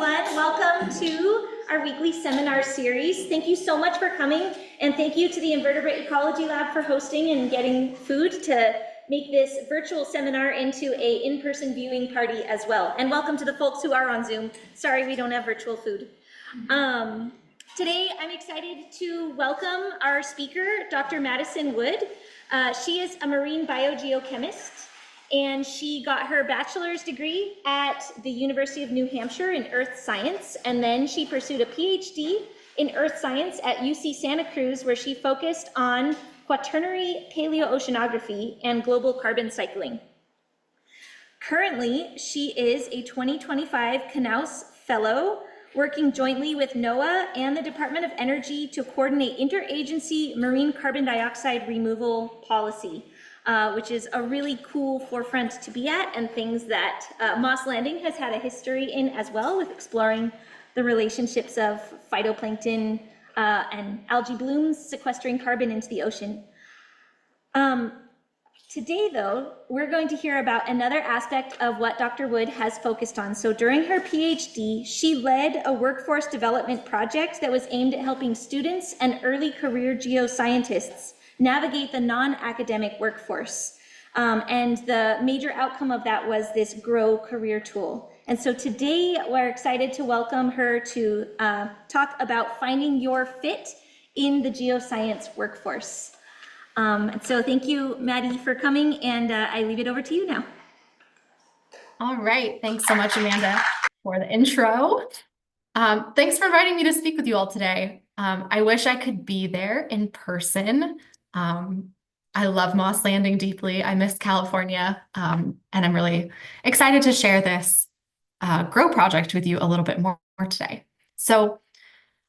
everyone. Welcome to our weekly seminar series. Thank you so much for coming, and thank you to the Invertebrate Ecology Lab for hosting and getting food to make this virtual seminar into a in-person viewing party as well. And welcome to the folks who are on Zoom. Sorry we don't have virtual food. Today I'm excited to welcome our speaker, Dr. Madison Wood. She is a marine biogeochemist, and she got her bachelor's degree at the University of New Hampshire in earth science, and then she pursued a PhD in earth science at UC Santa Cruz, where she focused on quaternary paleoceanography and global carbon cycling. Currently, she is a 2025 Knaus Fellow, working jointly with NOAA and the Department of Energy to coordinate interagency marine carbon dioxide removal policy, which is a really cool forefront to be at, and things that Moss Landing has had a history in as well, with exploring the relationships of phytoplankton and algae blooms sequestering carbon into the ocean. Today, though, we're going to hear about another aspect of what Dr. Wood has focused on. So during her PhD, she led a workforce development project that was aimed at helping students and early career geoscientists navigate the non-academic workforce. And the major outcome of that was this Grow career tool. And so today we're excited to welcome her to talk about finding your fit in the geoscience workforce. And so thank you, Maddie, for coming, and I leave it over to you now. All right, thanks so much, Amanda, for the intro. Thanks for inviting me to speak with you all today. I wish I could be there in person. I love Moss Landing deeply. I miss California, and I'm really excited to share this Grow project with you a little bit more today. So,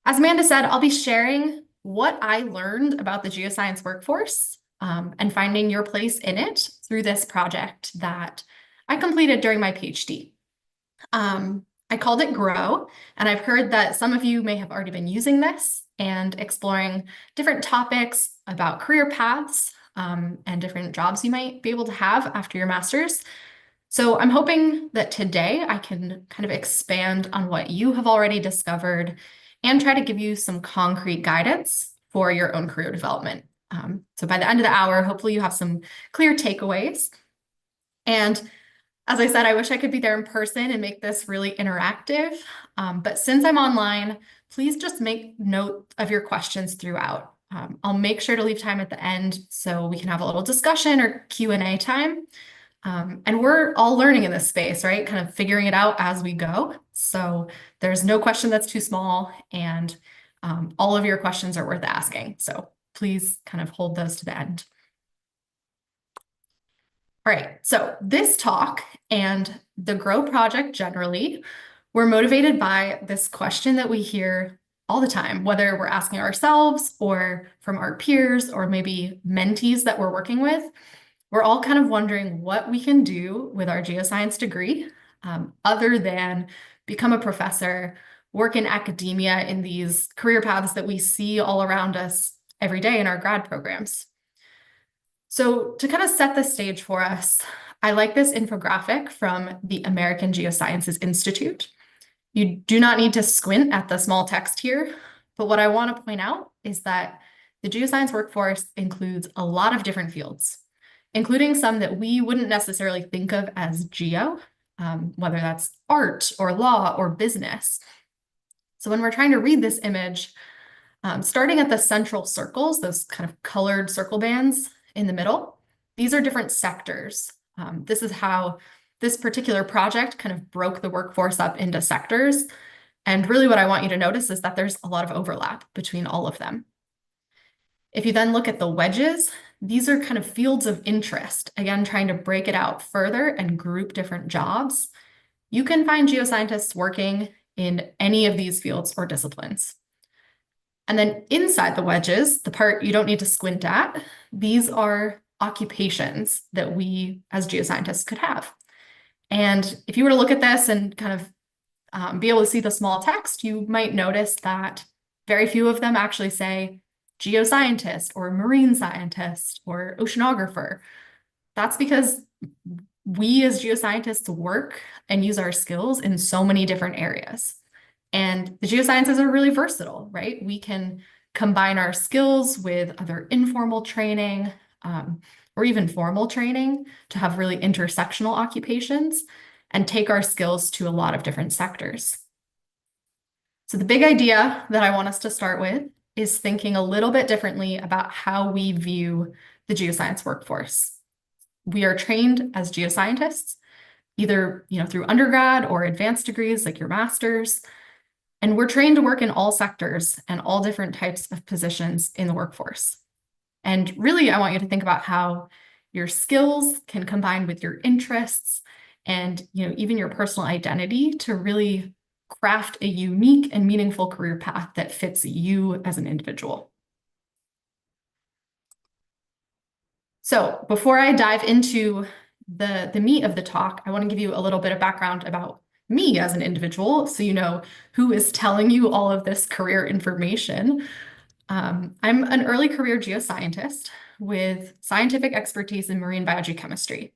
as Amanda said, I'll be sharing what I learned about the geoscience workforce and finding your place in it through this project that I completed during my PhD. I called it Grow, and I've heard that some of you may have already been using this and exploring different topics about career paths and different jobs you might be able to have after your master's. So I'm hoping that today I can kind of expand on what you have already discovered and try to give you some concrete guidance for your own career development. So by the end of the hour, hopefully you have some clear takeaways. And as I said, I wish I could be there in person and make this really interactive. But since I'm online, please just make note of your questions throughout. I'll make sure to leave time at the end so we can have a little discussion or Q&A time. And we're all learning in this space, right? Kind of figuring it out as we go. So there's no question that's too small, and all of your questions are worth asking. So please kind of hold those to the end. All right, so this talk and the Grow project generally were motivated by this question that we hear all the time, whether we're asking ourselves or from our peers or maybe mentees that we're working with. We're all kind of wondering what we can do with our geoscience degree other than become a professor, work in academia in these career paths that we see all around us every day in our grad programs. So to kind of set the stage for us, I like this infographic from the American Geosciences Institute. You do not need to squint at the small text here, but what I want to point out is that the geoscience workforce includes a lot of different fields, including some that we wouldn't necessarily think of as geo, whether that's art or law or business. So when we're trying to read this image, starting at the central circles, those kind of colored circle bands in the middle, these are different sectors. This is how this particular project kind of broke the workforce up into sectors. And really what I want you to notice is that there's a lot of overlap between all of them. If you then look at the wedges, these are kind of fields of interest, again, trying to break it out further and group different jobs. You can find geoscientists working in any of these fields or disciplines. And then inside the wedges, the part you don't need to squint at, these are occupations that we as geoscientists could have. And if you were to look at this and kind of be able to see the small text, you might notice that very few of them actually say geoscientist or marine scientist or oceanographer. That's because we as geoscientists work and use our skills in so many different areas. And the geosciences are really versatile, right? We can combine our skills with other informal training, or even formal training to have really intersectional occupations and take our skills to a lot of different sectors. So the big idea that I want us to start with is thinking a little bit differently about how we view the geoscience workforce. We are trained as geoscientists, either through undergrad or advanced degrees like your master's, and we're trained to work in all sectors and all different types of positions in the workforce. And really, I want you to think about how your skills can combine with your interests and even your personal identity to really craft a unique and meaningful career path that fits you as an individual. So before I dive into the meat of the talk, I want to give you a little bit of background about me as an individual, so you know who is telling you all of this career information. I'm an early career geoscientist with scientific expertise in marine biogeochemistry.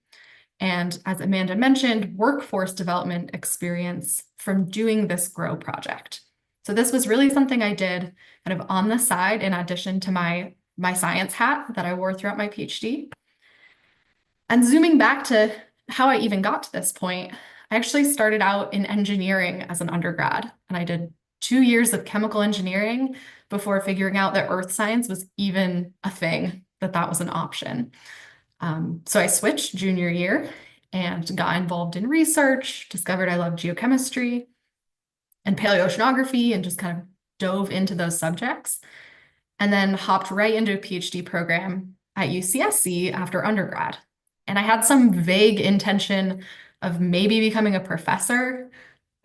And as Amanda mentioned, workforce development experience from doing this GROW project. So this was really something I did kind of on the side in addition to my science hat that I wore throughout my PhD. And zooming back to how I even got to this point, I actually started out in engineering as an undergrad, and I did 2 years of chemical engineering before figuring out that earth science was even a thing, that was an option. So I switched junior year and got involved in research, discovered I loved geochemistry and paleoceanography, and just kind of dove into those subjects, and then hopped right into a PhD program at UCSC after undergrad. And I had some vague intention of maybe becoming a professor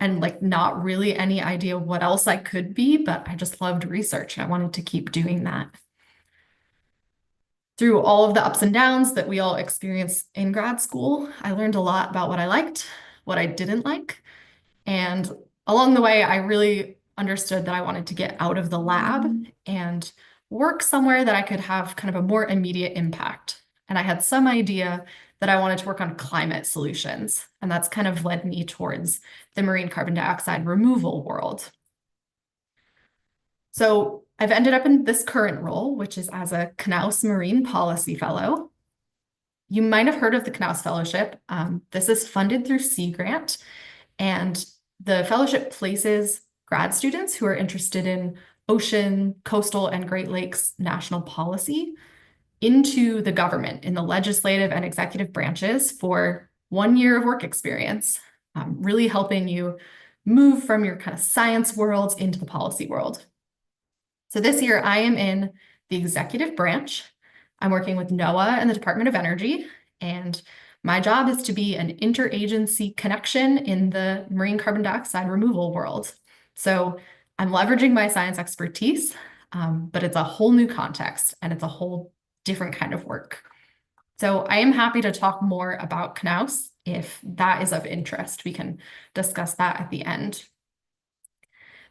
and not really any idea what else I could be, but I just loved research and I wanted to keep doing that. Through all of the ups and downs that we all experience in grad school, I learned a lot about what I liked, what I didn't like. And along the way, I really understood that I wanted to get out of the lab and work somewhere that I could have kind of a more immediate impact. And I had some idea that I wanted to work on climate solutions. And that's kind of led me towards the marine carbon dioxide removal world. So I've ended up in this current role, which is as a Knaus Marine Policy Fellow. You might have heard of the Knaus Fellowship. This is funded through Sea Grant, and the fellowship places grad students who are interested in ocean, coastal, and Great Lakes national policy into the government in the legislative and executive branches for 1 year of work experience, really helping you move from your kind of science world into the policy world. So this year I am in the executive branch. I'm working with NOAA and the Department of Energy, and my job is to be an interagency connection in the marine carbon dioxide removal world. So I'm leveraging my science expertise, but it's a whole new context and it's a whole different kind of work. So I am happy to talk more about Knaus if that is of interest. We can discuss that at the end.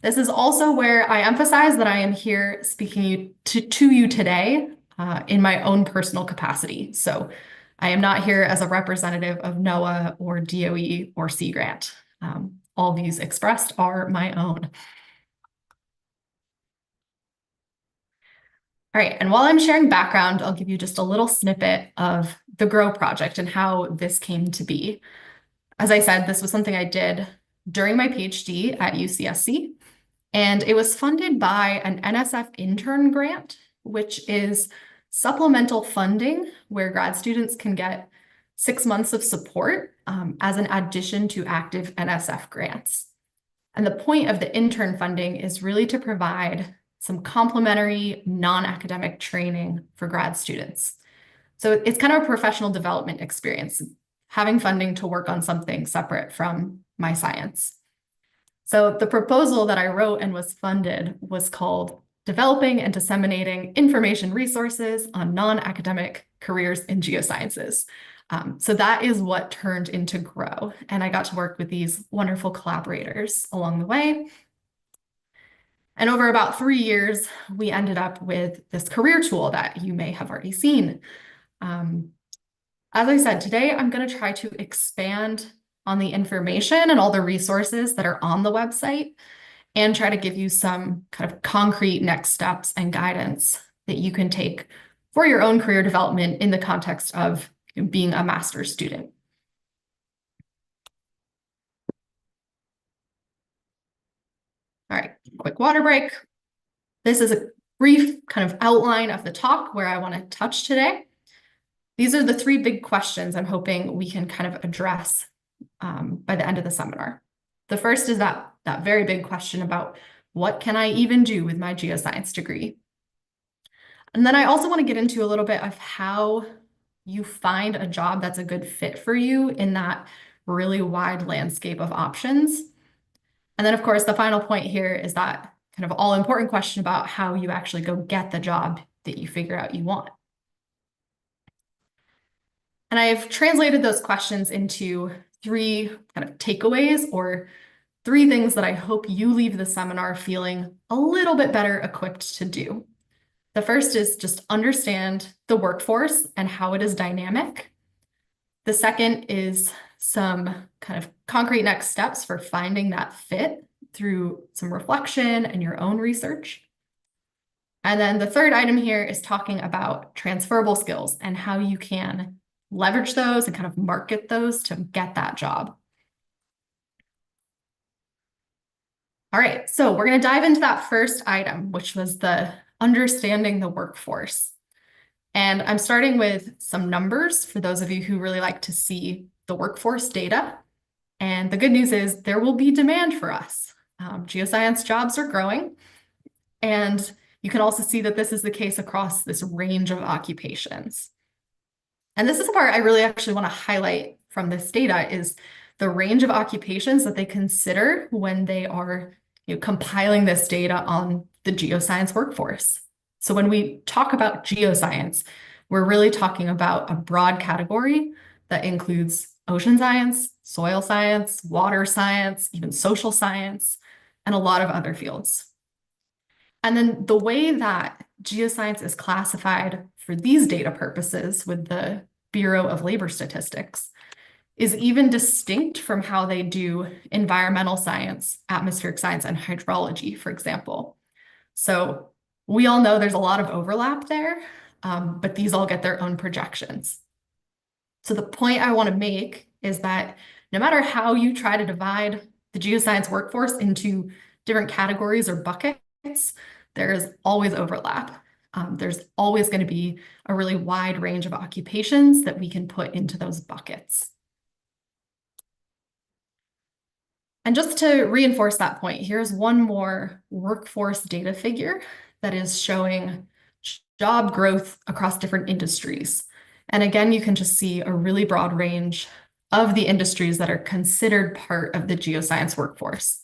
This is also where I emphasize that I am here speaking to you today in my own personal capacity. So I am not here as a representative of NOAA or DOE or Sea Grant. All views expressed are my own. All right, and while I'm sharing background, I'll give you just a little snippet of the GROW project and how this came to be. As I said, this was something I did during my PhD at UCSC, and it was funded by an NSF intern grant, which is supplemental funding where grad students can get 6 months of support as an addition to active NSF grants. And the point of the intern funding is really to provide some complementary non-academic training for grad students. So it's kind of a professional development experience, having funding to work on something separate from my science. So the proposal that I wrote and was funded was called Developing and Disseminating Information Resources on Non-Academic Careers in Geosciences. So that is what turned into GROW, and I got to work with these wonderful collaborators along the way. And over about 3 years, we ended up with this career tool that you may have already seen. As I said, today I'm going to try to expand on the information and all the resources that are on the website and try to give you some kind of concrete next steps and guidance that you can take for your own career development in the context of being a master's student. All right, quick water break. This is a brief kind of outline of the talk where I want to touch today. These are the three big questions I'm hoping we can kind of address by the end of the seminar. The first is that very big question about what can I even do with my geoscience degree? And then I also want to get into a little bit of how you find a job that's a good fit for you in that really wide landscape of options. And then, of course, the final point here is that kind of all important question about how you actually go get the job that you figure out you want. And I've translated those questions into three kind of takeaways or three things that I hope you leave the seminar feeling a little bit better equipped to do. The first is just understand the workforce and how it is dynamic. The second is some kind of concrete next steps for finding that fit through some reflection and your own research. And then the third item here is talking about transferable skills and how you can leverage those and kind of market those to get that job. All right, so we're going to dive into that first item, which was the understanding the workforce. And I'm starting with some numbers for those of you who really like to see the workforce data. And the good news is there will be demand for us. Geoscience jobs are growing. And you can also see that this is the case across this range of occupations. And this is the part I really actually want to highlight from this data is the range of occupations that they consider when they are compiling this data on the geoscience workforce. So when we talk about geoscience, we're really talking about a broad category that includes ocean science, soil science, water science, even social science, and a lot of other fields. And then the way that geoscience is classified for these data purposes with the Bureau of Labor Statistics is even distinct from how they do environmental science, atmospheric science, and hydrology, for example. So we all know there's a lot of overlap there, but these all get their own projections. So the point I want to make is that no matter how you try to divide the geoscience workforce into different categories or buckets, there's always overlap. There's always going to be a really wide range of occupations that we can put into those buckets. And just to reinforce that point, here's one more workforce data figure that is showing job growth across different industries. And again, you can just see a really broad range of the industries that are considered part of the geoscience workforce.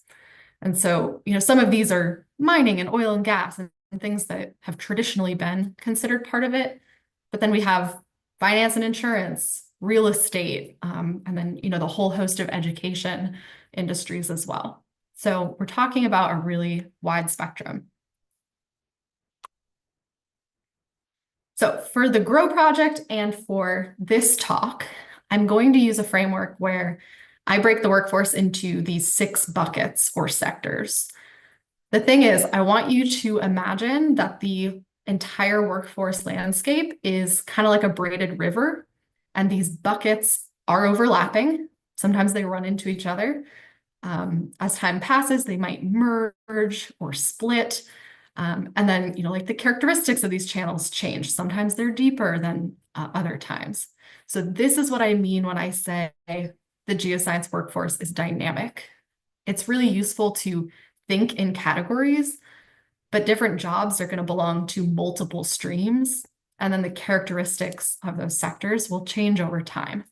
And so, some of these are mining and oil and gas and things that have traditionally been considered part of it. But then we have finance and insurance, real estate, and then, the whole host of education industries as well. So we're talking about a really wide spectrum. So for the GROW project and for this talk, I'm going to use a framework where I break the workforce into these 6 buckets or sectors. The thing is, I want you to imagine that the entire workforce landscape is kind of like a braided river, and these buckets are overlapping. Sometimes they run into each other. As time passes, they might merge or split. And then, like the characteristics of these channels change. Sometimes they're deeper than other times. So this is what I mean when I say the geoscience workforce is dynamic. It's really useful to think in categories, but different jobs are going to belong to multiple streams. And then the characteristics of those sectors will change over time.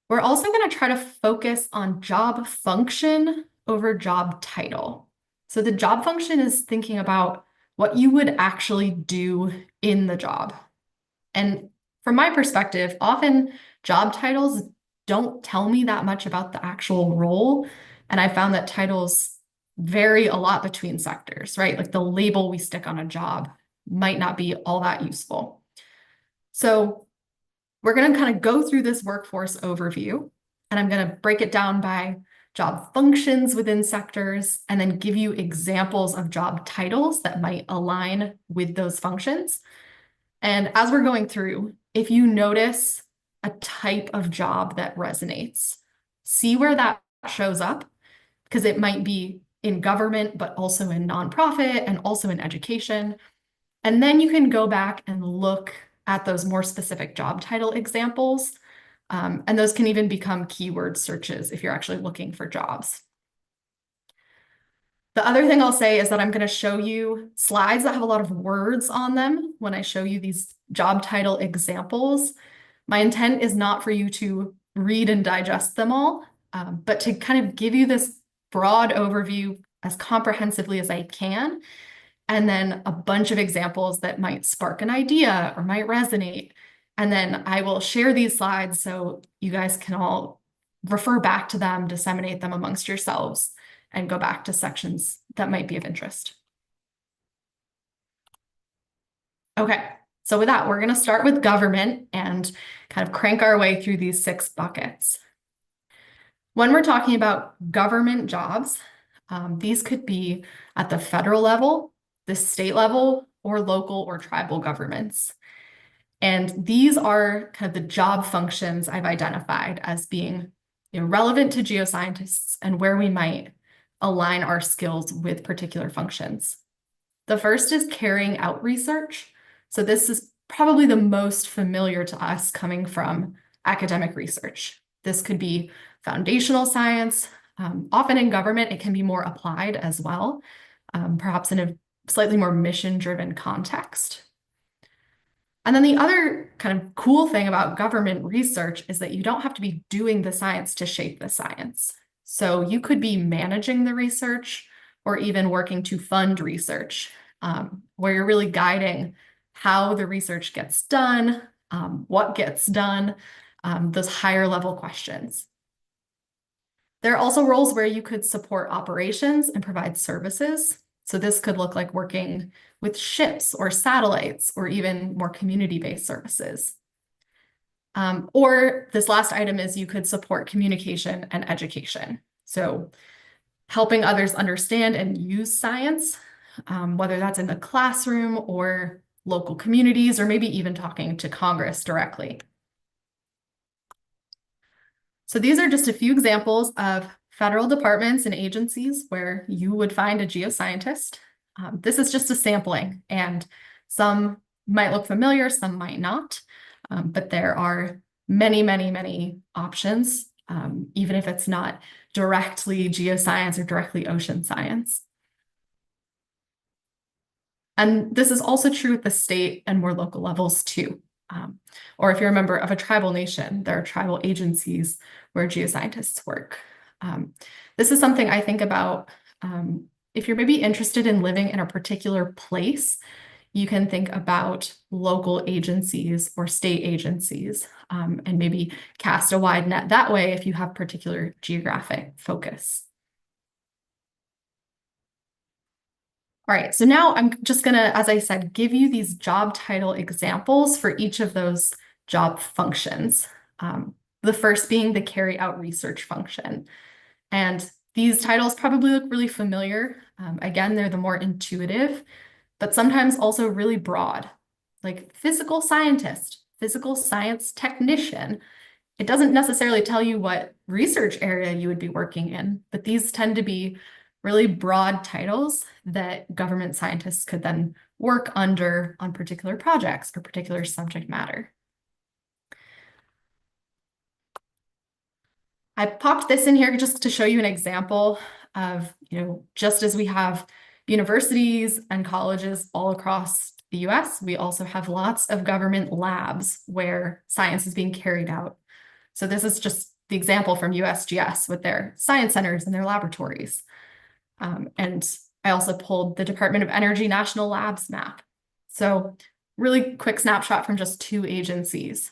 We're also going to try to focus on job function over job title. So the job function is thinking about what you would actually do in the job. And from my perspective, often job titles don't tell me that much about the actual role. And I found that titles vary a lot between sectors, right? Like the label we stick on a job might not be all that useful. So we're going to kind of go through this workforce overview, and I'm going to break it down by job functions within sectors, and then give you examples of job titles that might align with those functions. And as we're going through, if you notice a type of job that resonates, see where that shows up, because it might be in government, but also in nonprofit and also in education. And then you can go back and look at those more specific job title examples. And those can even become keyword searches if you're actually looking for jobs. The other thing I'll say is that I'm going to show you slides that have a lot of words on them when I show you these job title examples. My intent is not for you to read and digest them all, but to kind of give you this broad overview as comprehensively as I can, and then a bunch of examples that might spark an idea or might resonate. And then I will share these slides so you guys can all refer back to them, disseminate them amongst yourselves, and go back to sections that might be of interest. Okay, so with that, we're going to start with government and kind of crank our way through these 6 buckets. When we're talking about government jobs, these could be at the federal level, the state level, or local or tribal governments. And these are kind of the job functions I've identified as being, relevant to geoscientists and where we might align our skills with particular functions. The first is carrying out research. So this is probably the most familiar to us coming from academic research. This could be foundational science. Often in government, it can be more applied as well, perhaps in a slightly more mission-driven context. And then the other kind of cool thing about government research is that you don't have to be doing the science to shape the science. So you could be managing the research or even working to fund research, where you're really guiding how the research gets done, what gets done, those higher level questions. There are also roles where you could support operations and provide services. So this could look like working with ships or satellites or even more community-based services. Or this last item is you could support communication and education. So helping others understand and use science, whether that's in the classroom or local communities, or maybe even talking to Congress directly. So these are just a few examples of federal departments and agencies where you would find a geoscientist. This is just a sampling, and some might look familiar, some might not, but there are many, many, many options, even if it's not directly geoscience or directly ocean science. And this is also true at the state and more local levels too. Or if you're a member of a tribal nation, there are tribal agencies where geoscientists work. This is something I think about if you're maybe interested in living in a particular place, you can think about local agencies or state agencies and maybe cast a wide net that way if you have particular geographic focus. All right, so now I'm just gonna, as I said, give you these job title examples for each of those job functions. The first being the carry out research function. And these titles probably look really familiar. Again, they're the more intuitive, but sometimes also really broad, like physical scientist, physical science technician. It doesn't necessarily tell you what research area you would be working in, but these tend to be really broad titles that government scientists could then work under on particular projects or particular subject matter. I popped this in here just to show you an example of, just as we have universities and colleges all across the US, we also have lots of government labs where science is being carried out. So this is just the example from USGS with their science centers and their laboratories. And I also pulled the Department of Energy National Labs map. So really quick snapshot from just 2 agencies.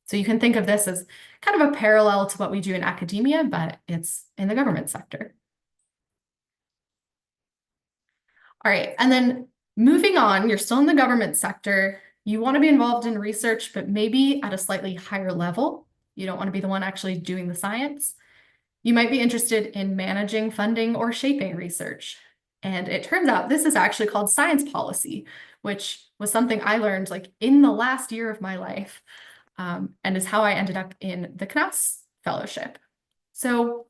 So you can think of this as kind of a parallel to what we do in academia, but it's in the government sector. All right, and then moving on, you're still in the government sector. You want to be involved in research, but maybe at a slightly higher level. You don't want to be the one actually doing the science. You might be interested in managing, funding, or shaping research. And it turns out this is actually called science policy, which was something I learned like in the last year of my life, and is how I ended up in the CNAS fellowship. So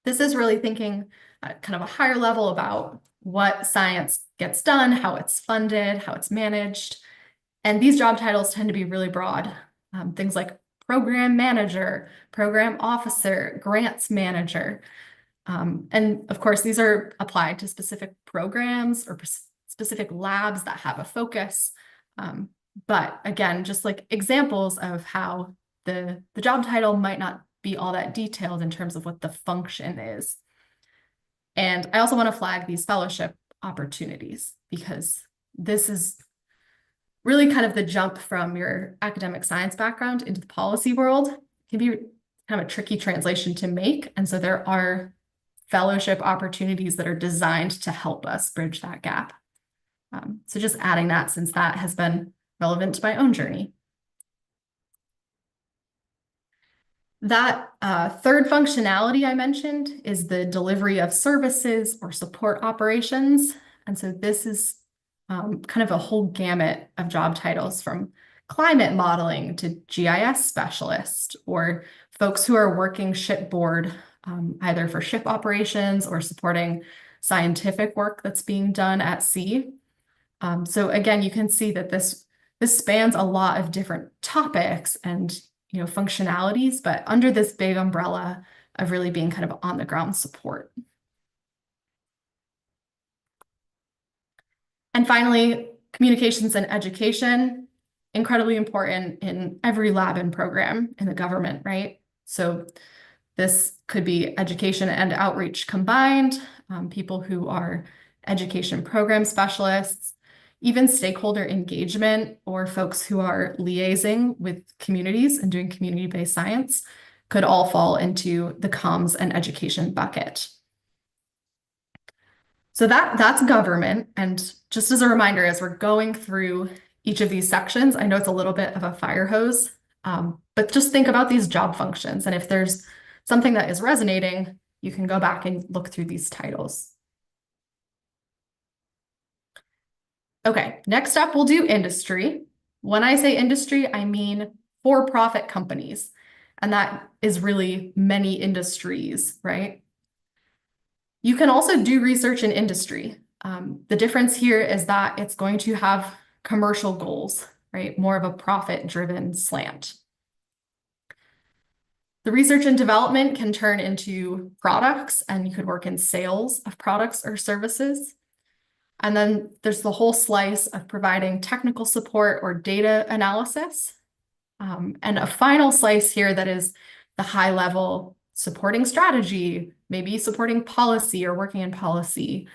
this is really thinking at kind of a higher level about what science gets done, how it's funded, how it's managed. And these job titles tend to be really broad. Things like program manager, program officer, grants manager. And of course, these are applied to specific programs or specific labs that have a focus. But again, just like examples of how the job title might not be all that detailed in terms of what the function is. And I also want to flag these fellowship opportunities because this is really kind of the jump from your academic science background into the policy world. It can be kind of a tricky translation to make. And so there are fellowship opportunities that are designed to help us bridge that gap. So just adding that since that has been relevant to my own journey. That third functionality I mentioned is the delivery of services or support operations. And so this is kind of a whole gamut of job titles from climate modeling to GIS specialist or folks who are working shipboard, either for ship operations or supporting scientific work that's being done at sea. So again, you can see that this spans a lot of different topics and functionalities, but under this big umbrella of really being kind of on the ground support. And finally, communications and education, incredibly important in every lab and program in the government, right? So this could be education and outreach combined, people who are education program specialists, even stakeholder engagement or folks who are liaising with communities and doing community-based science could all fall into the comms and education bucket. So that's government. And just as a reminder, as we're going through each of these sections, I know it's a little bit of a fire hose, but just think about these job functions. And if there's something that is resonating, you can go back and look through these titles. Okay, next up, we'll do industry. When I say industry, I mean for-profit companies. And that is really many industries, right? You can also do research in industry. The difference here is that it's going to have commercial goals, right? More of a profit-driven slant. The research and development can turn into products, and you could work in sales of products or services. And then there's the whole slice of providing technical support or data analysis. And a final slice here that is the high level supporting strategy, maybe supporting policy or working in policy,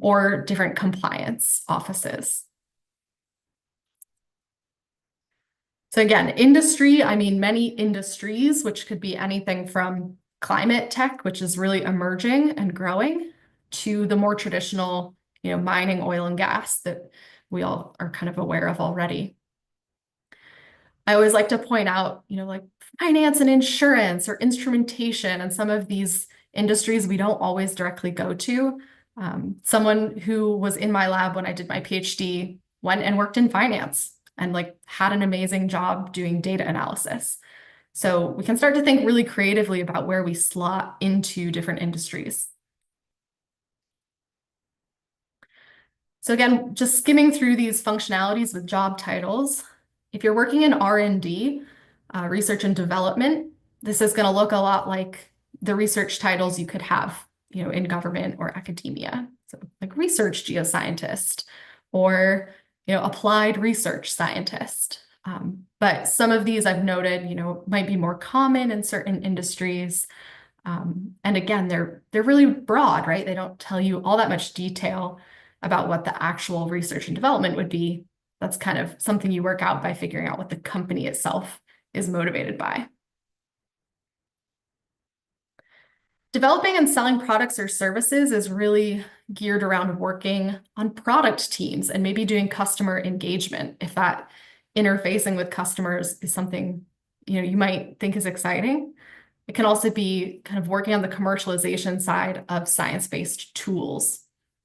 or different compliance offices. So again, industry, I mean many industries, which could be anything from climate tech, which is really emerging and growing, to the more traditional, mining, oil and gas that we all are kind of aware of already. I always like to point out, like finance and insurance or instrumentation and some of these industries we don't always directly go to. Someone who was in my lab when I did my PhD went and worked in finance and had an amazing job doing data analysis. So we can start to think really creatively about where we slot into different industries. So again, just skimming through these functionalities with job titles. If you're working in R&D, research and development, this is going to look a lot like the research titles you could have, in government or academia. So like research geoscientist or, applied research scientist. But some of these I've noted, might be more common in certain industries. And again, they're really broad, right? They don't tell you all that much detail about what the actual research and development would be. That's kind of something you work out by figuring out what the company itself is motivated by. Developing and selling products or services is really geared around working on product teams and maybe doing customer engagement. If that interfacing with customers is something, you might think is exciting. It can also be kind of working on the commercialization side of science-based tools.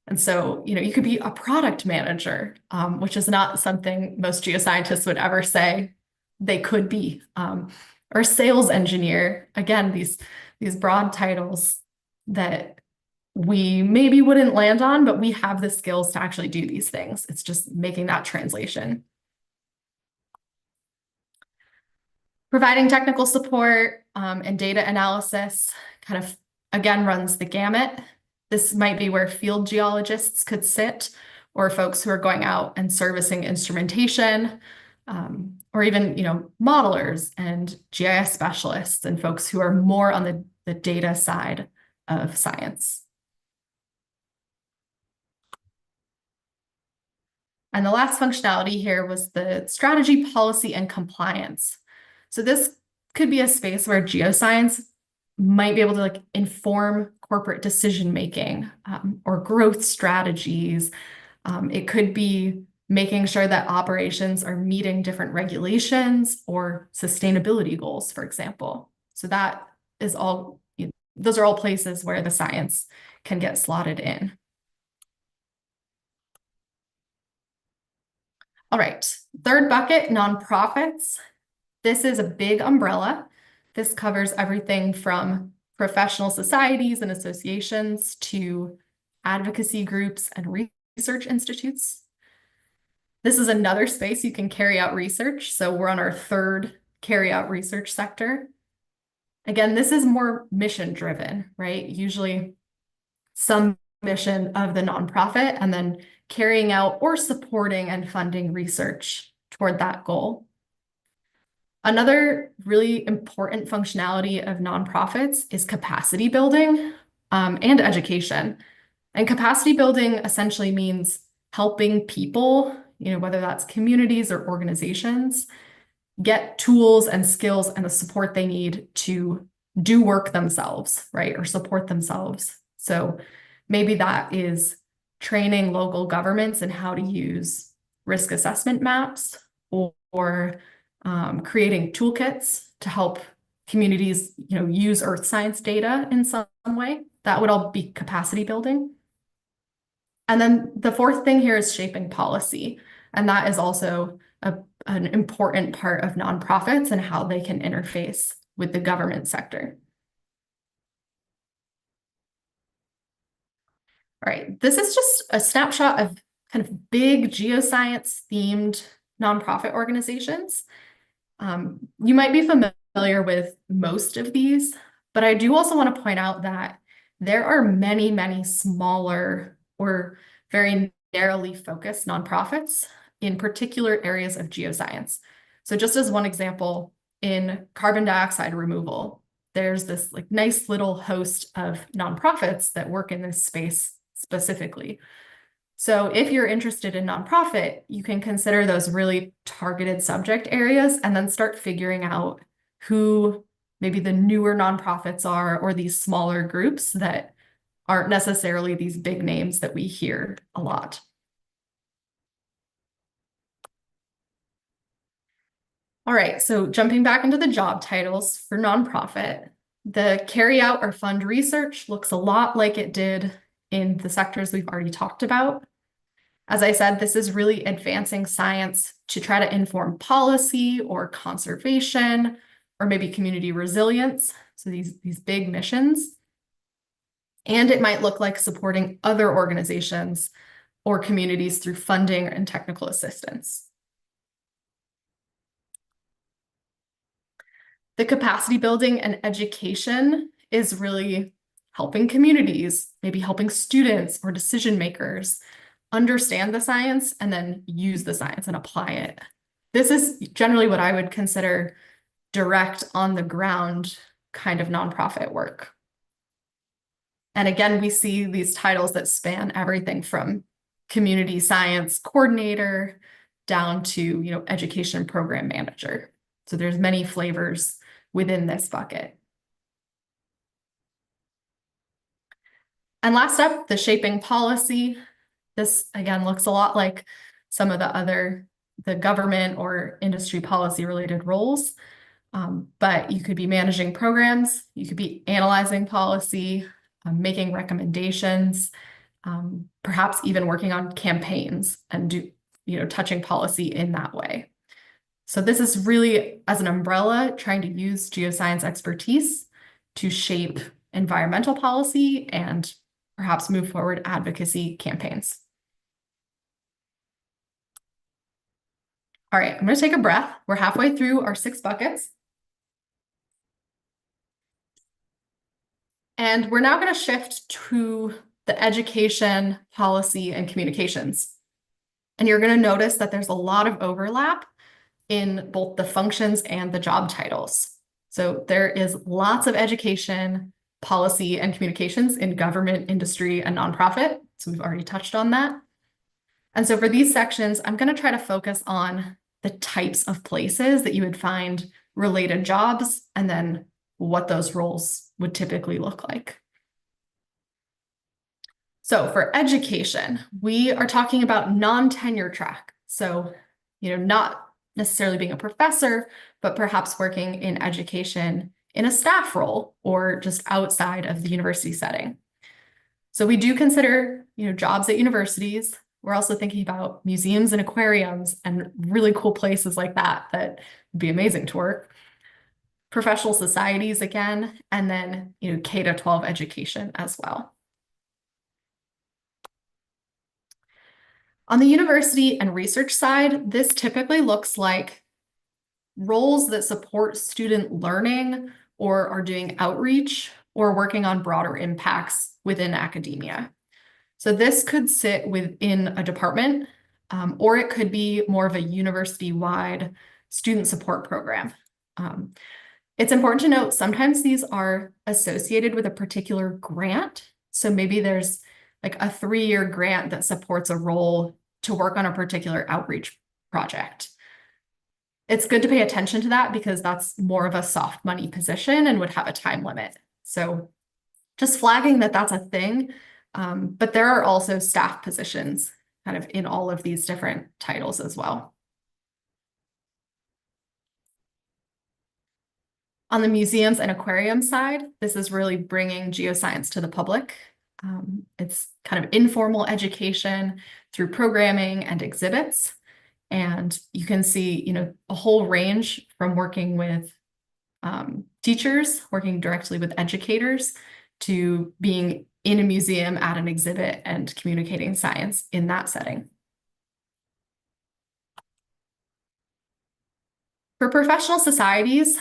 And so, you could be a product manager, which is not something most geoscientists would ever say they could be, or a sales engineer. Again, these broad titles that we maybe wouldn't land on, but we have the skills to actually do these things. It's just making that translation. Providing technical support and data analysis kind of, again, runs the gamut. This might be where field geologists could sit, or folks who are going out and servicing instrumentation, or even, modelers and GIS specialists and folks who are more on the data side of science. And the last functionality here was the strategy, policy, and compliance. So this could be a space where geoscience might be able to inform corporate decision-making or growth strategies. It could be making sure that operations are meeting different regulations or sustainability goals, for example. So that is all, those are all places where the science can get slotted in. All right, third bucket, nonprofits. This is a big umbrella. This covers everything from professional societies and associations to advocacy groups and research institutes. This is another space you can carry out research. So we're on our third carry out research sector. Again, this is more mission driven, right? Usually some mission of the nonprofit and then carrying out or supporting and funding research toward that goal. Another really important functionality of nonprofits is capacity building and education. And capacity building essentially means helping people, whether that's communities or organizations, get tools and skills and the support they need to do work themselves, right? Or support themselves. So maybe that is training local governments in how to use risk assessment maps or creating toolkits to help communities, use earth science data in some way. That would all be capacity building. And then the fourth thing here is shaping policy. And that is also an important part of nonprofits and how they can interface with the government sector. All right, this is just a snapshot of kind of big geoscience themed nonprofit organizations. You might be familiar with most of these, but I do also want to point out that there are many, many smaller or very narrowly focused nonprofits in particular areas of geoscience. So just as one example, in carbon dioxide removal, there's this nice little host of nonprofits that work in this space specifically. So if you're interested in nonprofit, you can consider those really targeted subject areas and then start figuring out who maybe the newer nonprofits are or these smaller groups that aren't necessarily these big names that we hear a lot. All right, so jumping back into the job titles for nonprofit, the carry out or fund research looks a lot like it did in the sectors we've already talked about. As I said, this is really advancing science to try to inform policy or conservation or maybe community resilience. So these big missions. And it might look like supporting other organizations or communities through funding and technical assistance. The capacity building and education is really helping communities, maybe helping students or decision makers understand the science and then use the science and apply it. This is generally what I would consider direct on the ground kind of nonprofit work. And again, we see these titles that span everything from community science coordinator down to, education program manager. So there's many flavors within this bucket. And last up, the shaping policy. This again looks a lot like some of the government or industry policy related roles. But you could be managing programs, you could be analyzing policy, making recommendations, perhaps even working on campaigns and touching policy in that way. So this is really, as an umbrella, trying to use geoscience expertise to shape environmental policy and perhaps move forward advocacy campaigns. All right, I'm going to take a breath. We're halfway through our 6 buckets. And we're now going to shift to the education, policy, and communications. And you're going to notice that there's a lot of overlap in both the functions and the job titles. So there is lots of education, policy, and communications in government, industry, and nonprofit. So we've already touched on that. And so for these sections, I'm going to try to focus on the types of places that you would find related jobs and then what those roles would typically look like. So for education, we are talking about non-tenure track. So, not necessarily being a professor, but perhaps working in education in a staff role or just outside of the university setting. So we do consider, jobs at universities. We're also thinking about museums and aquariums and really cool places like that would be amazing to work. Professional societies again, and then, K-12 education as well. On the university and research side, this typically looks like roles that support student learning or are doing outreach or working on broader impacts within academia. So this could sit within a department, or it could be more of a university-wide student support program. It's important to note sometimes these are associated with a particular grant. So maybe there's like a 3-year grant that supports a role to work on a particular outreach project. It's good to pay attention to that because that's more of a soft money position and would have a time limit. So just flagging that that's a thing, but there are also staff positions kind of in all of these different titles as well. On the museums and aquarium side, this is really bringing geoscience to the public. It's kind of informal education through programming and exhibits. And you can see, a whole range from working with teachers, working directly with educators, to being in a museum at an exhibit and communicating science in that setting. For professional societies,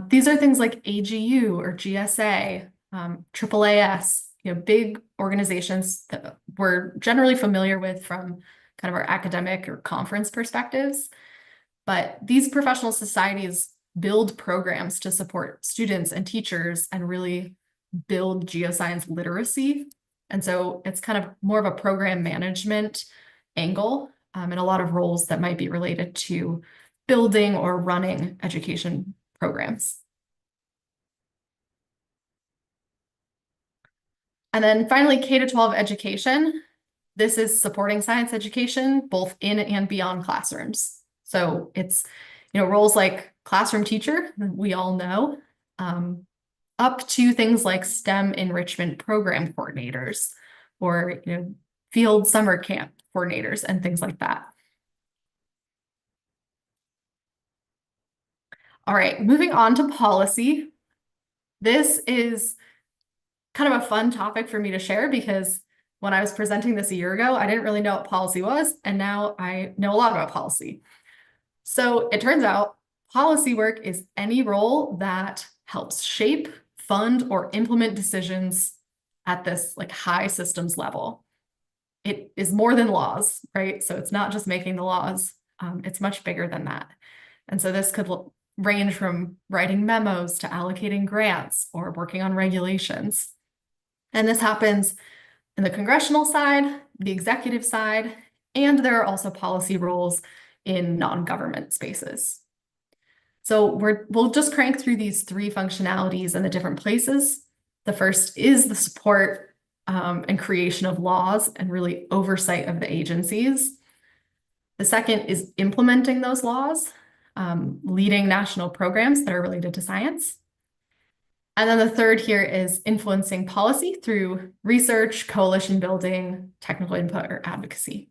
these are things like AGU or GSA, AAAS, big organizations that we're generally familiar with from kind of our academic or conference perspectives. But these professional societies build programs to support students and teachers and really build geoscience literacy. And so it's kind of more of a program management angle, and a lot of roles that might be related to building or running education programs. And then finally, K-12 education. This is supporting science education, both in and beyond classrooms. So it's, roles like classroom teacher, we all know, up to things like STEM enrichment program coordinators or, field summer camp coordinators and things like that. All right, moving on to policy. This is kind of a fun topic for me to share because when I was presenting this a year ago, I didn't really know what policy was, and now I know a lot about policy. So it turns out policy work is any role that helps shape, fund, or implement decisions at this high systems level. It is more than laws, right? So it's not just making the laws, it's much bigger than that. And so this could range from writing memos to allocating grants or working on regulations. And this happens in the congressional side, the executive side, and there are also policy roles in non-government spaces. So we'll just crank through these 3 functionalities in the different places. The first is the support and creation of laws and really oversight of the agencies. The second is implementing those laws. leading national programs that are related to science. And then the third here is influencing policy through research, coalition building, technical input, or advocacy.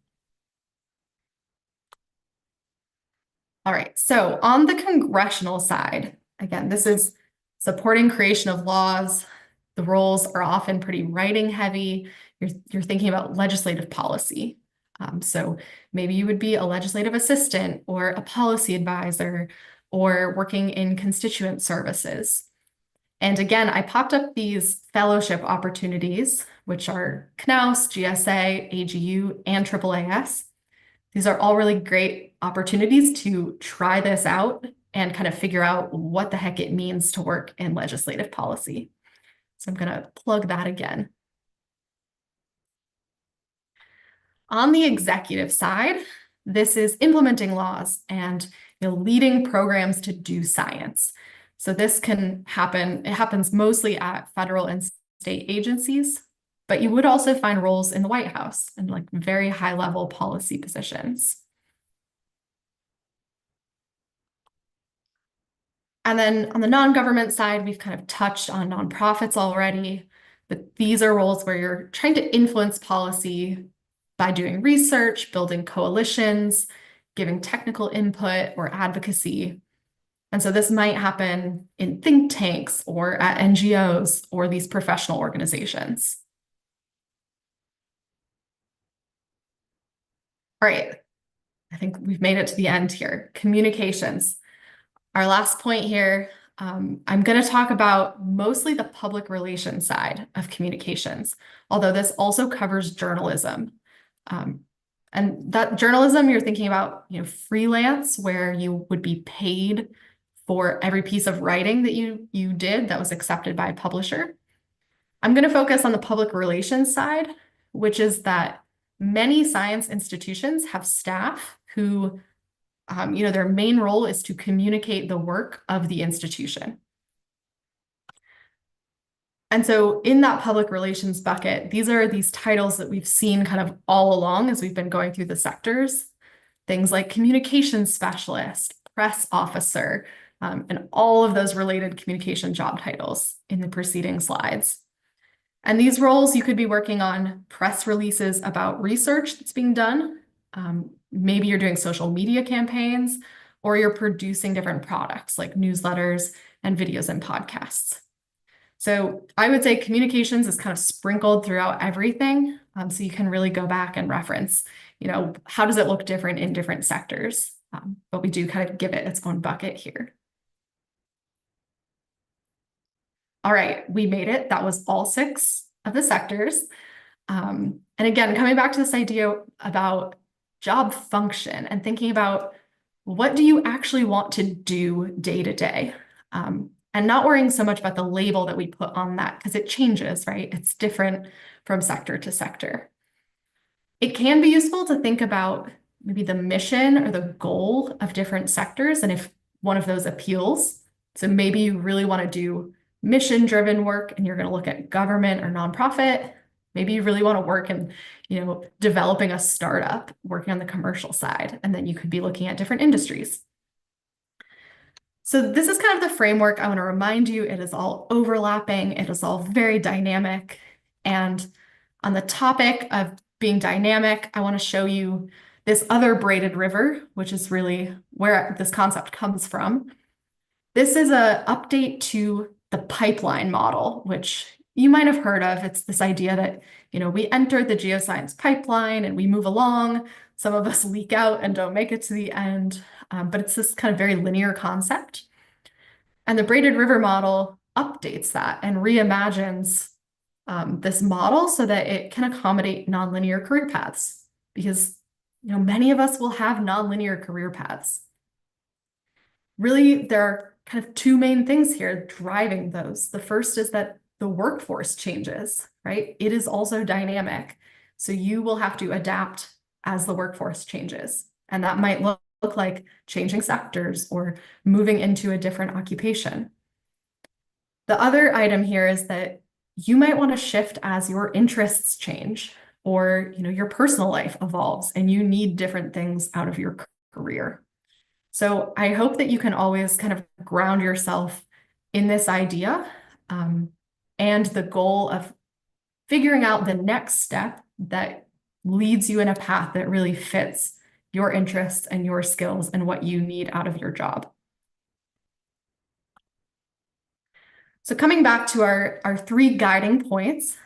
All right, so on the congressional side, again, this is supporting creation of laws. The roles are often pretty writing heavy. You're thinking about legislative policy. So maybe you would be a legislative assistant or a policy advisor or working in constituent services. And again, I popped up these fellowship opportunities, which are CNOUS, GSA, AGU, and AAAS. These are all really great opportunities to try this out and kind of figure out what the heck it means to work in legislative policy. So I'm going to plug that again. On the executive side, this is implementing laws and leading programs to do science. So this can happen, it happens mostly at federal and state agencies, but you would also find roles in the White House and like very high level policy positions. And then on the non-government side, we've kind of touched on nonprofits already, but these are roles where you're trying to influence policy by doing research, building coalitions, giving technical input or advocacy. And so this might happen in think tanks or at NGOs or these professional organizations. All right, I think we've made it to the end here. Communications. Our last point here, I'm going to talk about mostly the public relations side of communications, although this also covers journalism. And that journalism, you're thinking about, freelance, where you would be paid for every piece of writing that you did that was accepted by a publisher. I'm going to focus on the public relations side, which is that many science institutions have staff who, their main role is to communicate the work of the institution. And so in that public relations bucket, these are these titles that we've seen kind of all along as we've been going through the sectors. Things like communications specialist, press officer, and all of those related communication job titles in the preceding slides. And these roles, you could be working on press releases about research that's being done. Maybe you're doing social media campaigns, or you're producing different products like newsletters and videos and podcasts. So I would say communications is kind of sprinkled throughout everything. So you can really go back and reference, how does it look different in different sectors? But we do kind of give it its own bucket here. All right, we made it. That was all 6 of the sectors. And again, coming back to this idea about job function and thinking about what do you actually want to do day to day? And not worrying so much about the label that we put on that because it changes, right? It's different from sector to sector. It can be useful to think about maybe the mission or the goal of different sectors and if one of those appeals. So maybe you really want to do mission-driven work and you're going to look at government or nonprofit. Maybe you really want to work in, developing a startup, working on the commercial side, and then you could be looking at different industries. So this is kind of the framework. I want to remind you, it is all overlapping. It is all very dynamic. And on the topic of being dynamic, I want to show you this other braided river, which is really where this concept comes from. This is an update to the pipeline model, which you might have heard of. It's this idea that, we enter the geoscience pipeline and we move along. Some of us leak out and don't make it to the end, but it's this kind of very linear concept. And the braided river model updates that and reimagines this model so that it can accommodate nonlinear career paths, because many of us will have nonlinear career paths. Really, there are kind of 2 main things here driving those. The first is that the workforce changes, right? It is also dynamic. So you will have to adapt as the workforce changes. And that might look like changing sectors or moving into a different occupation. The other item here is that you might want to shift as your interests change or your personal life evolves and you need different things out of your career. So I hope that you can always kind of ground yourself in this idea and the goal of figuring out the next step that leads you in a path that really fits your interests and your skills and what you need out of your job. So coming back to our three guiding points,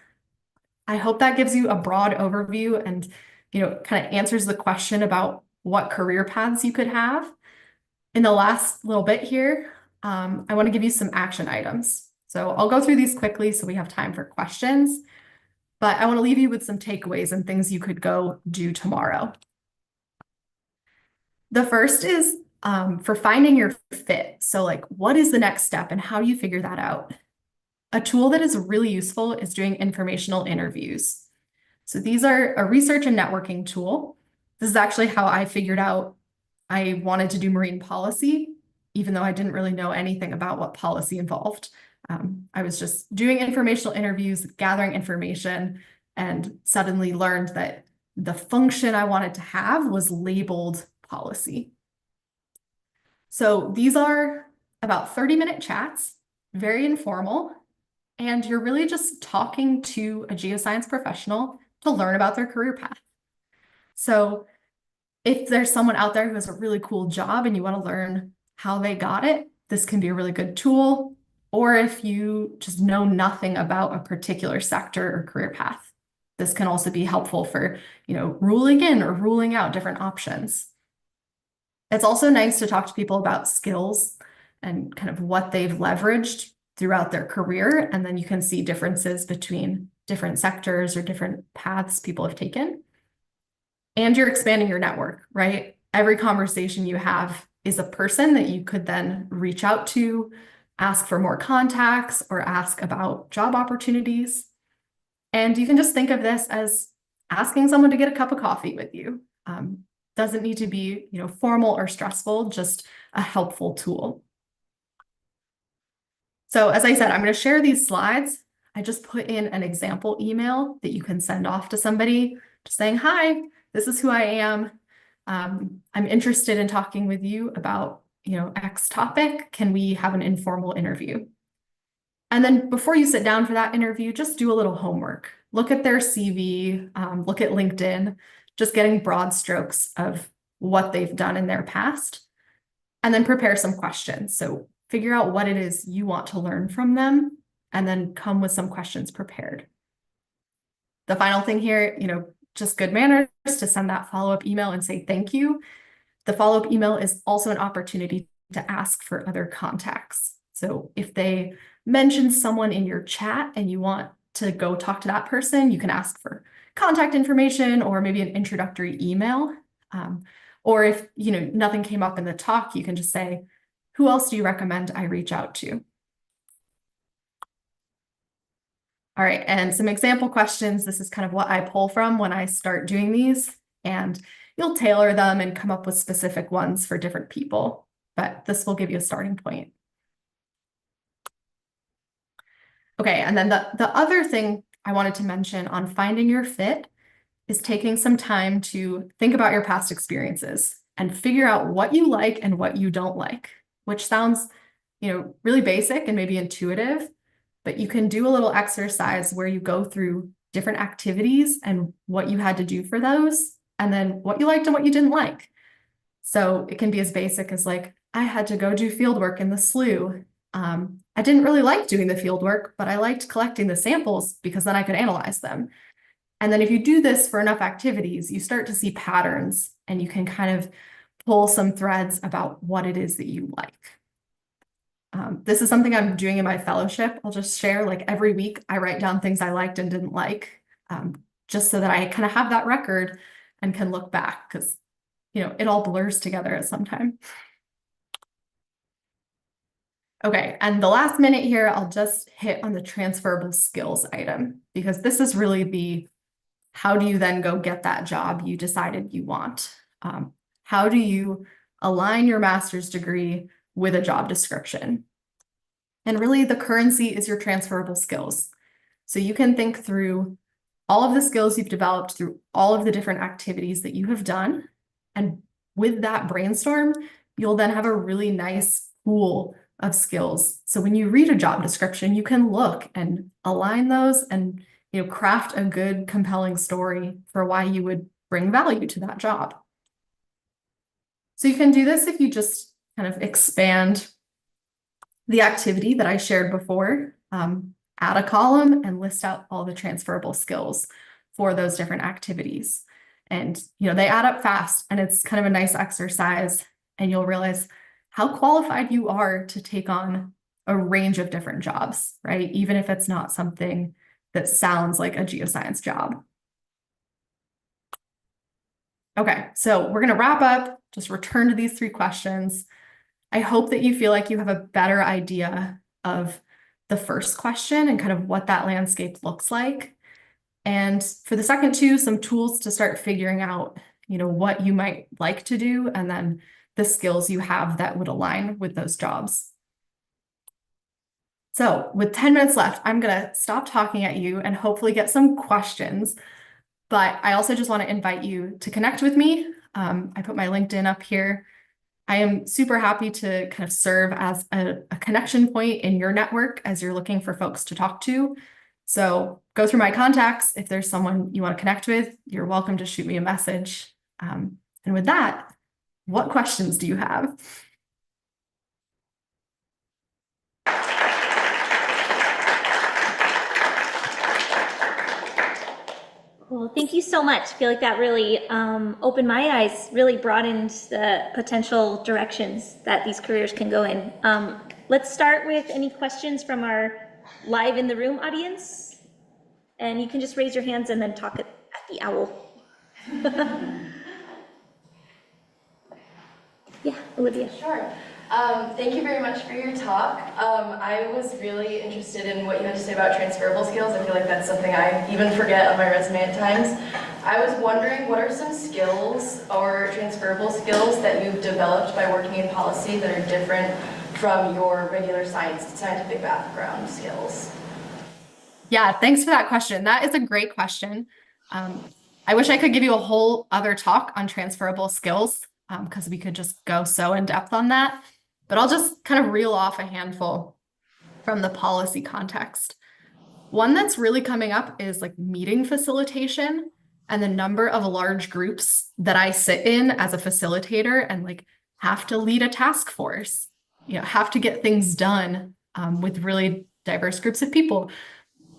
I hope that gives you a broad overview and, kind of answers the question about what career paths you could have. In the last little bit here, I want to give you some action items. So I'll go through these quickly so we have time for questions, but I want to leave you with some takeaways and things you could go do tomorrow. The first is for finding your fit. So like, what is the next step and how do you figure that out? A tool that is really useful is doing informational interviews. So these are a research and networking tool. This is actually how I figured out I wanted to do marine policy, even though I didn't really know anything about what policy involved. I was just doing informational interviews, gathering information, and suddenly learned that the function I wanted to have was labeled policy. So these are about 30-minute chats, very informal, and you're really just talking to a geoscience professional to learn about their career path. So if there's someone out there who has a really cool job and you want to learn how they got it, this can be a really good tool. Or if you just know nothing about a particular sector or career path, this can also be helpful for, ruling in or ruling out different options. It's also nice to talk to people about skills and kind of what they've leveraged throughout their career. And then you can see differences between different sectors or different paths people have taken. And you're expanding your network, right? Every conversation you have is a person that you could then reach out to, ask for more contacts, or ask about job opportunities. And you can just think of this as asking someone to get a cup of coffee with you. Doesn't need to be, formal or stressful, just a helpful tool. So as I said, I'm going to share these slides. I just put in an example email that you can send off to somebody, just saying, hi, this is who I am. I'm interested in talking with you about, X topic. Can we have an informal interview? And then before you sit down for that interview, just do a little homework. Look at their CV, look at LinkedIn, just getting broad strokes of what they've done in their past, and then prepare some questions. So figure out what it is you want to learn from them, and then come with some questions prepared. The final thing here, just good manners to send that follow-up email and say thank you. The follow-up email is also an opportunity to ask for other contacts. So if they mention someone in your chat and you want to go talk to that person, you can ask for contact information or maybe an introductory email. Or if nothing came up in the talk, you can just say, who else do you recommend I reach out to? All right, and some example questions. This is kind of what I pull from when I start doing these, and you'll tailor them and come up with specific ones for different people, but this will give you a starting point. Okay, and then the other thing I wanted to mention on finding your fit is taking some time to think about your past experiences and figure out what you like and what you don't like, which sounds, really basic and maybe intuitive, but you can do a little exercise where you go through different activities and what you had to do for those, and then what you liked and what you didn't like. So it can be as basic as like, I had to go do field work in the slough. I didn't really like doing the field work, but I liked collecting the samples because then I could analyze them. And then if you do this for enough activities, you start to see patterns and you can kind of pull some threads about what it is that you like. This is something I'm doing in my fellowship. I'll just share, like, every week I write down things I liked and didn't like, just so that I kind of have that record and can look back, because, it all blurs together at some time. Okay, and the last minute here, I'll just hit on the transferable skills item, because this is really the how do you then go get that job you decided you want? How do you align your master's degree with a job description? And really the currency is your transferable skills. So you can think through all of the skills you've developed through all of the different activities that you have done. And with that brainstorm, you'll then have a really nice pool of skills. So when you read a job description, you can look and align those and craft a good, compelling story for why you would bring value to that job. So you can do this if you just kind of expand the activity that I shared before, add a column and list out all the transferable skills for those different activities. And they add up fast, and it's kind of a nice exercise, and you'll realize how qualified you are to take on a range of different jobs, right? Even if it's not something that sounds like a geoscience job. Okay, so we're going to wrap up, just return to these 3 questions. I hope that you feel like you have a better idea of the first question and kind of what that landscape looks like. And for the second 2, some tools to start figuring out, what you might like to do, and then the skills you have that would align with those jobs. So with 10 minutes left, I'm going to stop talking at you and hopefully get some questions. But I also just want to invite you to connect with me. I put my LinkedIn up here. I am super happy to kind of serve as a connection point in your network as you're looking for folks to talk to. So go through my contacts. If there's someone you want to connect with, you're welcome to shoot me a message. And with that, what questions do you have? Cool. Thank you so much. I feel like that really opened my eyes, really broadened the potential directions that these careers can go in. Let's start with any questions from our live in the room audience. And you can just raise your hands and then talk at the owl. Yeah, Olivia. Sure. Thank you very much for your talk. I was really interested in what you had to say about transferable skills. I feel like that's something I even forget on my resume at times. I was wondering, what are some skills or transferable skills that you've developed by working in policy that are different from your regular scientific background skills? Yeah, thanks for that question. That is a great question. I wish I could give you a whole other talk on transferable skills, because we could just go so in depth on that. But I'll just kind of reel off a handful from the policy context. One that's really coming up is like meeting facilitation, and the number of large groups that I sit in as a facilitator and like have to lead a task force, have to get things done with really diverse groups of people.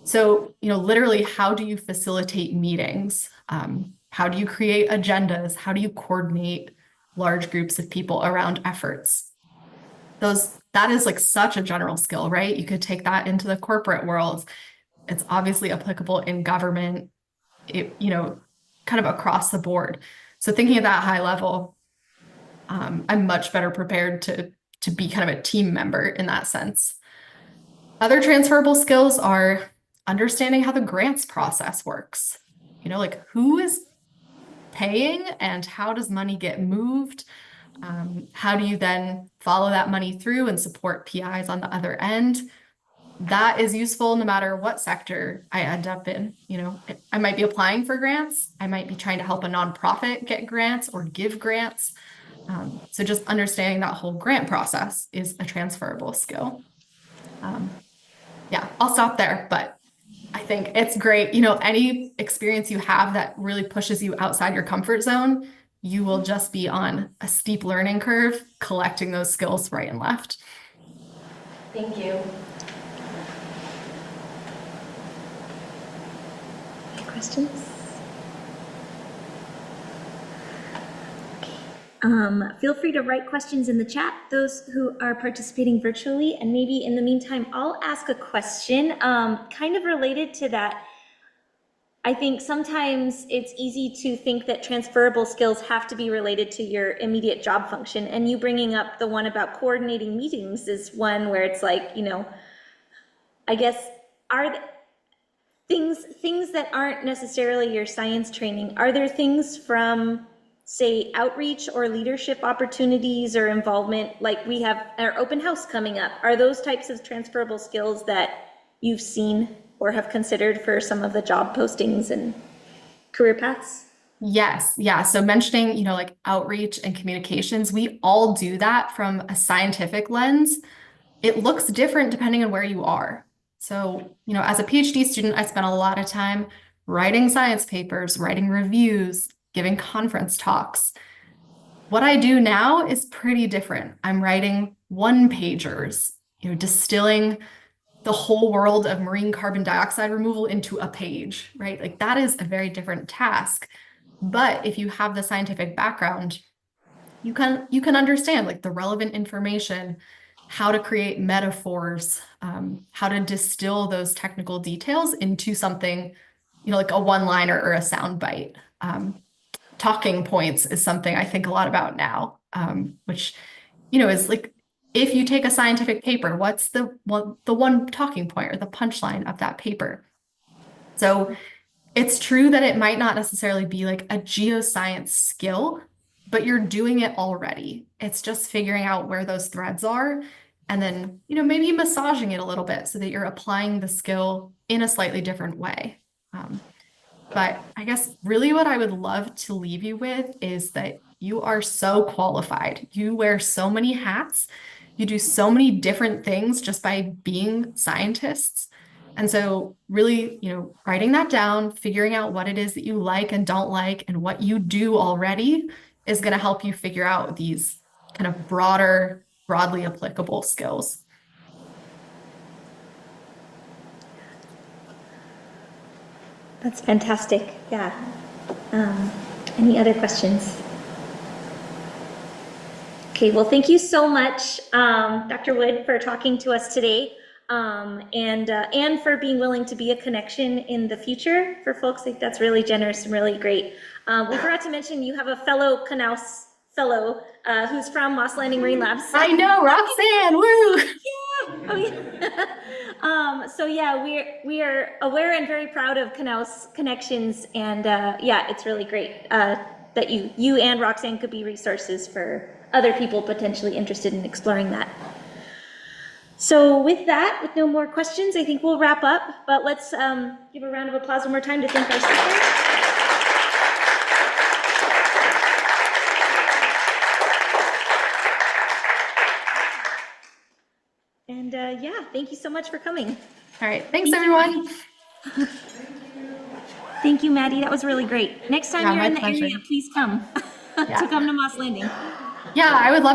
So, literally, how do you facilitate meetings? How do you create agendas? How do you coordinate large groups of people around efforts? That is like such a general skill, right? You could take that into the corporate world. It's obviously applicable in government, kind of across the board. So thinking at that high level, I'm much better prepared to be kind of a team member in that sense. Other transferable skills are understanding how the grants process works. Like who is paying and how does money get moved? How do you then follow that money through and support PIs on the other end? That is useful no matter what sector I end up in. I might be applying for grants. I might be trying to help a nonprofit get grants or give grants. So just understanding that whole grant process is a transferable skill. Yeah, I'll stop there, but I think it's great. Any experience you have that really pushes you outside your comfort zone, you will just be on a steep learning curve, collecting those skills right and left. Thank you. Any questions? Feel free to write questions in the chat, those who are participating virtually, and maybe in the meantime, I'll ask a question kind of related to that. I think sometimes it's easy to think that transferable skills have to be related to your immediate job function, and you bringing up the one about coordinating meetings is one where it's like, I guess, are things that aren't necessarily your science training, are there things from, say, outreach or leadership opportunities or involvement, like we have our open house coming up, are those types of transferable skills that you've seen or have considered for some of the job postings and career paths? Yes, yeah. So mentioning, like outreach and communications, we all do that from a scientific lens. It looks different depending on where you are. So, as a PhD student, I spent a lot of time writing science papers, writing reviews, giving conference talks. What I do now is pretty different. I'm writing one-pagers, distilling the whole world of marine carbon dioxide removal into a page, right? Like that is a very different task. But if you have the scientific background, you can understand like the relevant information, how to create metaphors, how to distill those technical details into something, like a one-liner or a sound bite. Talking points is something I think a lot about now, which, is like if you take a scientific paper, what's the one talking point or the punchline of that paper? So it's true that it might not necessarily be like a geoscience skill, but you're doing it already. It's just figuring out where those threads are and then, maybe massaging it a little bit so that you're applying the skill in a slightly different way. But I guess really what I would love to leave you with is that you are so qualified. You wear so many hats. You do so many different things just by being scientists. And so really, writing that down, figuring out what it is that you like and don't like and what you do already is going to help you figure out these kind of broadly applicable skills. That's fantastic. Yeah. Any other questions? Okay, well, thank you so much, Dr. Wood, for talking to us today, and for being willing to be a connection in the future for folks. I think that's really generous and really great. We forgot to mention you have a fellow Knaus fellow who's from Moss Landing Marine Labs. I know, Roxanne, woo! Oh, yeah. So yeah, we are aware and very proud of Knaus connections, and yeah, it's really great that you and Roxanne could be resources for other people potentially interested in exploring that. So with that, with no more questions, I think we'll wrap up, but let's give a round of applause one more time to thank our speakers. And yeah, thank you so much for coming. All right, thanks everyone. Thank you, Maddie. That was really great. Next time Yeah, you're my in the pleasure. area, please come to come to Moss Landing. Yeah, I would love